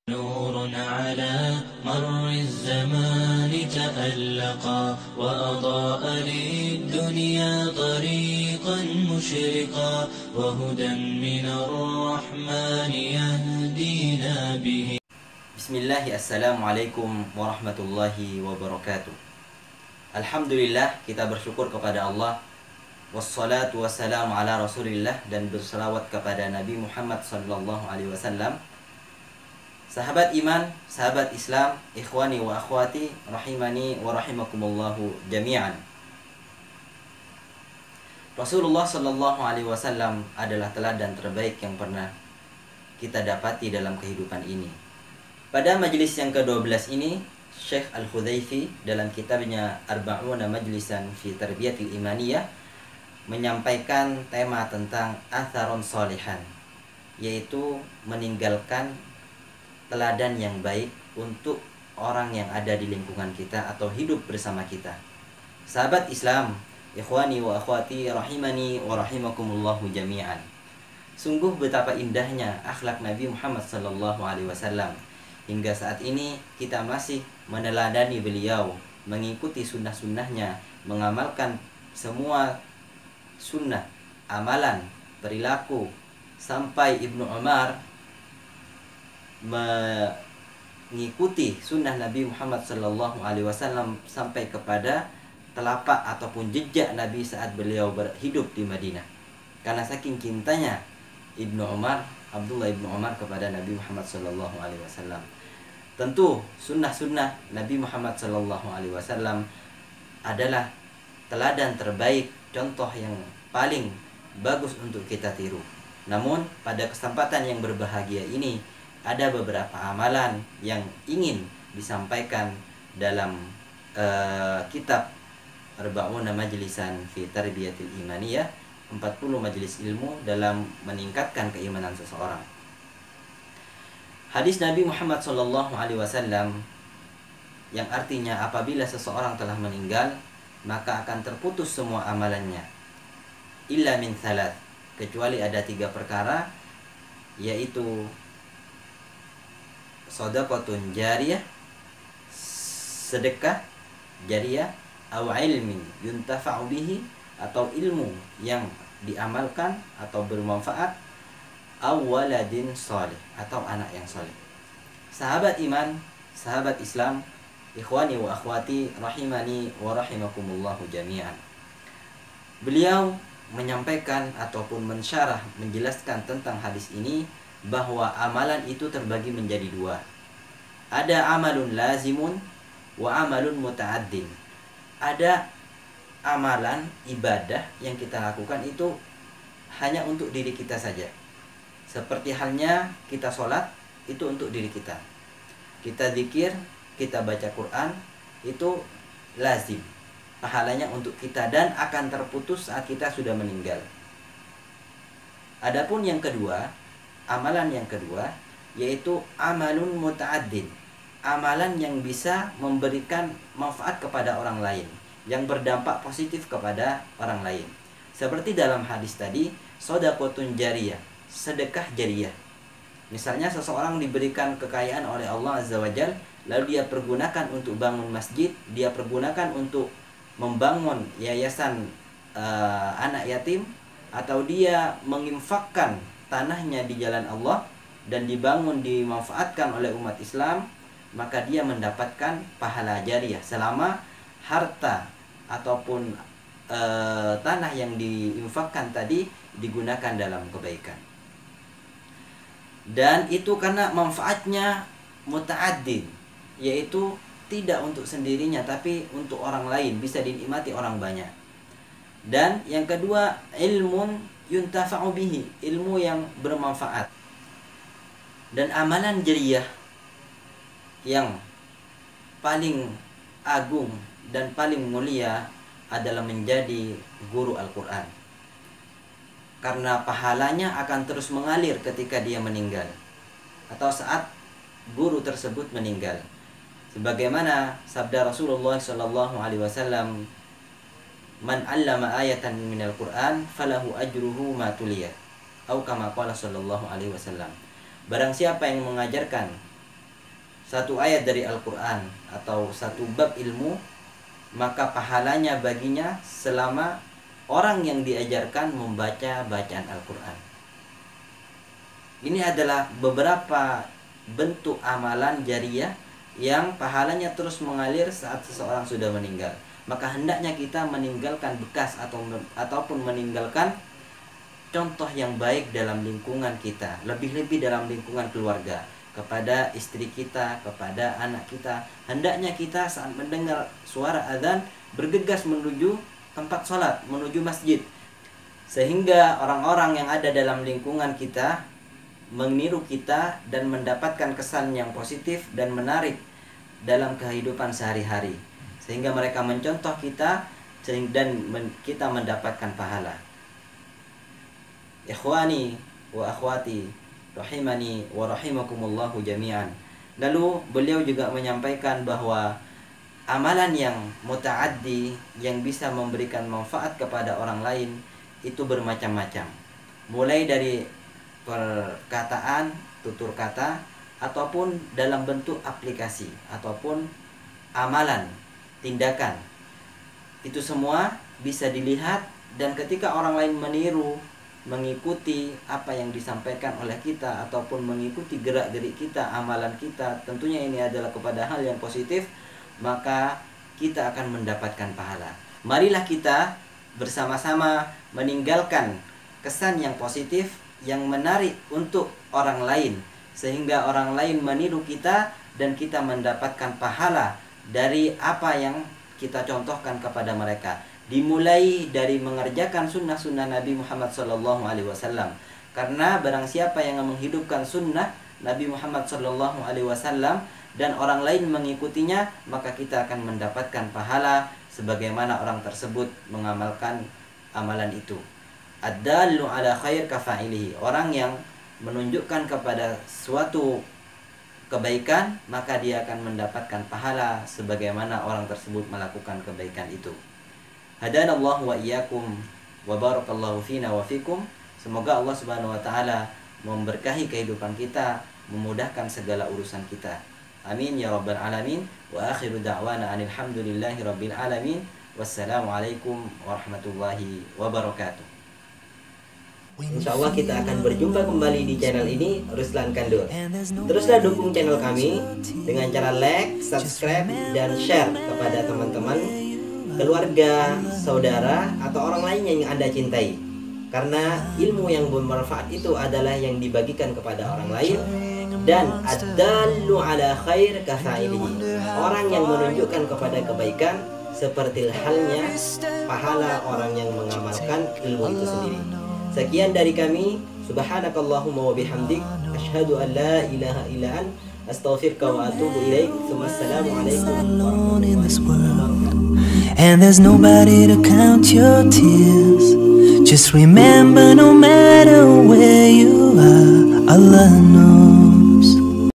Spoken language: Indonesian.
نور على مر الزمان تألقا وأضاء للدنيا طريقا مشرقا وهدى من الرحمن يهدينا به. Bismillah, assalamualaikum warahmatullahi wabarakatuh. Alhamdulillah, kita bersyukur kepada Allah. Wassalatu wassalamu ala rasulillah, dan berselawat kepada Nabi Muhammad sallallahu alaihi wasallam. Sahabat iman, sahabat Islam, ikhwani wa akhwati, rahimani wa rahimakumullahu jami'an. Rasulullah sallallahu alaihi wasallam adalah teladan terbaik yang pernah kita dapati dalam kehidupan ini. Pada majelis yang ke-12 ini, Syekh Al-Hudzaify dalam kitabnya Arba'una Majlisan fi Tarbiyatil Imaniyah menyampaikan tema tentang atharun sholihan, yaitu meninggalkan teladan yang baik untuk orang yang ada di lingkungan kita atau hidup bersama kita. Sahabat Islam, ikhwani wa akhwati, rahimani wa rahimakumullahu jami'an. Sungguh betapa indahnya akhlak Nabi Muhammad sallallahu alaihi wasallam. Hingga saat ini kita masih meneladani beliau, mengikuti sunnah-sunnahnya, mengamalkan semua sunnah, amalan, perilaku, sampai Ibnu Umar mengikuti sunnah Nabi Muhammad sallallahu alaihi wasallam sampai kepada telapak ataupun jejak Nabi saat beliau hidup di Madinah. Karena saking cintanya Abdullah Ibnu Umar kepada Nabi Muhammad sallallahu alaihi wasallam. Tentu sunnah-sunnah Nabi Muhammad sallallahu alaihi wasallam adalah teladan terbaik, contoh yang paling bagus untuk kita tiru. Namun pada kesempatan yang berbahagia ini ada beberapa amalan yang ingin disampaikan dalam kitab Arba'una Majlisan fi Tarbiyatil Imaniyah, 40 majelis ilmu dalam meningkatkan keimanan seseorang. Hadis Nabi Muhammad SAW yang artinya apabila seseorang telah meninggal maka akan terputus semua amalannya illa min thalath, kecuali ada 3 perkara, yaitu shadaqatun jariyah, sedekah jariyah, aw ilmin yuntafa'u bihi, atau ilmu yang diamalkan atau bermanfaat, aw waladin salih, atau anak yang saleh. Sahabat iman, sahabat Islam, ikhwani wa akhwati, rahimani wa rahimakumullahu jami'an. Beliau menyampaikan ataupun mensyarah, menjelaskan tentang hadis ini bahwa amalan itu terbagi menjadi 2. Ada amalun lazimun wa amalun muta'addin. Ada amalan ibadah yang kita lakukan itu hanya untuk diri kita saja. Seperti halnya kita sholat, itu untuk diri kita. Kita zikir, kita baca Quran, itu lazim. Pahalanya untuk kita dan akan terputus saat kita sudah meninggal. Adapun yang kedua, amalan yang kedua, yaitu amalun muta'addin, amalan yang bisa memberikan manfaat kepada orang lain, yang berdampak positif kepada orang lain. Seperti dalam hadis tadi, shadaqatun jariyah, sedekah jariyah. Misalnya seseorang diberikan kekayaan oleh Allah Azza wa Jalla, lalu dia pergunakan untuk bangun masjid, dia pergunakan untuk membangun yayasan anak yatim, atau dia menginfakkan tanahnya di jalan Allah dan dibangun, dimanfaatkan oleh umat Islam, maka dia mendapatkan pahala jariyah selama harta ataupun tanah yang diinfakkan tadi digunakan dalam kebaikan. Dan itu karena manfaatnya muta'addin, yaitu tidak untuk sendirinya tapi untuk orang lain, bisa dinikmati orang banyak. Dan yang kedua, ilmun yuntafa'u bihi, ilmu yang bermanfaat. Dan amalan jariyah yang paling agung dan paling mulia adalah menjadi guru Al-Quran, karena pahalanya akan terus mengalir ketika dia meninggal atau saat guru tersebut meninggal. Sebagaimana sabda Rasulullah SAW, man 'allama ayatan minal Qur'an falahu ajruhu ma tuliyat, atau kama qala sallallahu alaihi wasallam. Barang siapa yang mengajarkan satu ayat dari Al-Quran atau satu bab ilmu, maka pahalanya baginya selama orang yang diajarkan membaca bacaan Al-Quran. Ini adalah beberapa bentuk amalan jariyah yang pahalanya terus mengalir saat seseorang sudah meninggal. Maka hendaknya kita meninggalkan bekas ataupun meninggalkan contoh yang baik dalam lingkungan kita, lebih-lebih dalam lingkungan keluarga, kepada istri kita, kepada anak kita. Hendaknya kita saat mendengar suara azan bergegas menuju tempat sholat, menuju masjid, sehingga orang-orang yang ada dalam lingkungan kita meniru kita dan mendapatkan kesan yang positif dan menarik dalam kehidupan sehari-hari, sehingga mereka mencontoh kita dan kita mendapatkan pahala. Ikhwani wa akhwati rahimani wa rahimakumullahu jami'an. Lalu beliau juga menyampaikan bahwa amalan yang muta'addi yang bisa memberikan manfaat kepada orang lain itu bermacam-macam. Mulai dari perkataan, tutur kata, ataupun dalam bentuk aplikasi, ataupun amalan, tindakan. Itu semua bisa dilihat, dan ketika orang lain meniru, mengikuti apa yang disampaikan oleh kita, ataupun mengikuti gerak-gerik kita, amalan kita, tentunya ini adalah kepada hal yang positif, maka kita akan mendapatkan pahala. Marilah kita bersama-sama meninggalkan kesan yang positif, yang menarik untuk orang lain, sehingga orang lain meniru kita dan kita mendapatkan pahala dari apa yang kita contohkan kepada mereka. Dimulai dari mengerjakan sunnah-sunnah Nabi Muhammad SAW, karena barang siapa yang menghidupkan sunnah Nabi Muhammad SAW dan orang lain mengikutinya, maka kita akan mendapatkan pahala sebagaimana orang tersebut mengamalkan amalan itu. Ad-dallu ala khair kafa'ilihi, orang yang menunjukkan kepada suatu kebaikan, maka dia akan mendapatkan pahala sebagaimana orang tersebut melakukan kebaikan itu. Hadanallahu wa iyyakum wa barakallahu fina wa fikum. Semoga Allah Subhanahu wa taala memberkahi kehidupan kita, memudahkan segala urusan kita. Amin ya rabbal alamin. Wa akhiru da'wana anil hamdulillahi rabbil alamin. Wassalamualaikum warahmatullahi wabarakatuh. Insyaallah kita akan berjumpa kembali di channel ini, Ruslan Kandur. Teruslah dukung channel kami dengan cara like, subscribe, dan share kepada teman-teman, keluarga, saudara, atau orang lain yang Anda cintai. Karena ilmu yang bermanfaat itu adalah yang dibagikan kepada orang lain. Dan ad-dallu ala khair kafa'ilihi, orang yang menunjukkan kepada kebaikan seperti halnya pahala orang yang mengamalkan ilmu itu sendiri. Sekian dari kami. Subhanakallahumma wa bihamdik, asyhadu an la ilaha illa ant, astaghfiruka wa atubu ilaik. Wassalamualaikum warahmatullahi wabarakatuh. And there's nobody to count your tears. Just remember, no matter where you are, Allah knows.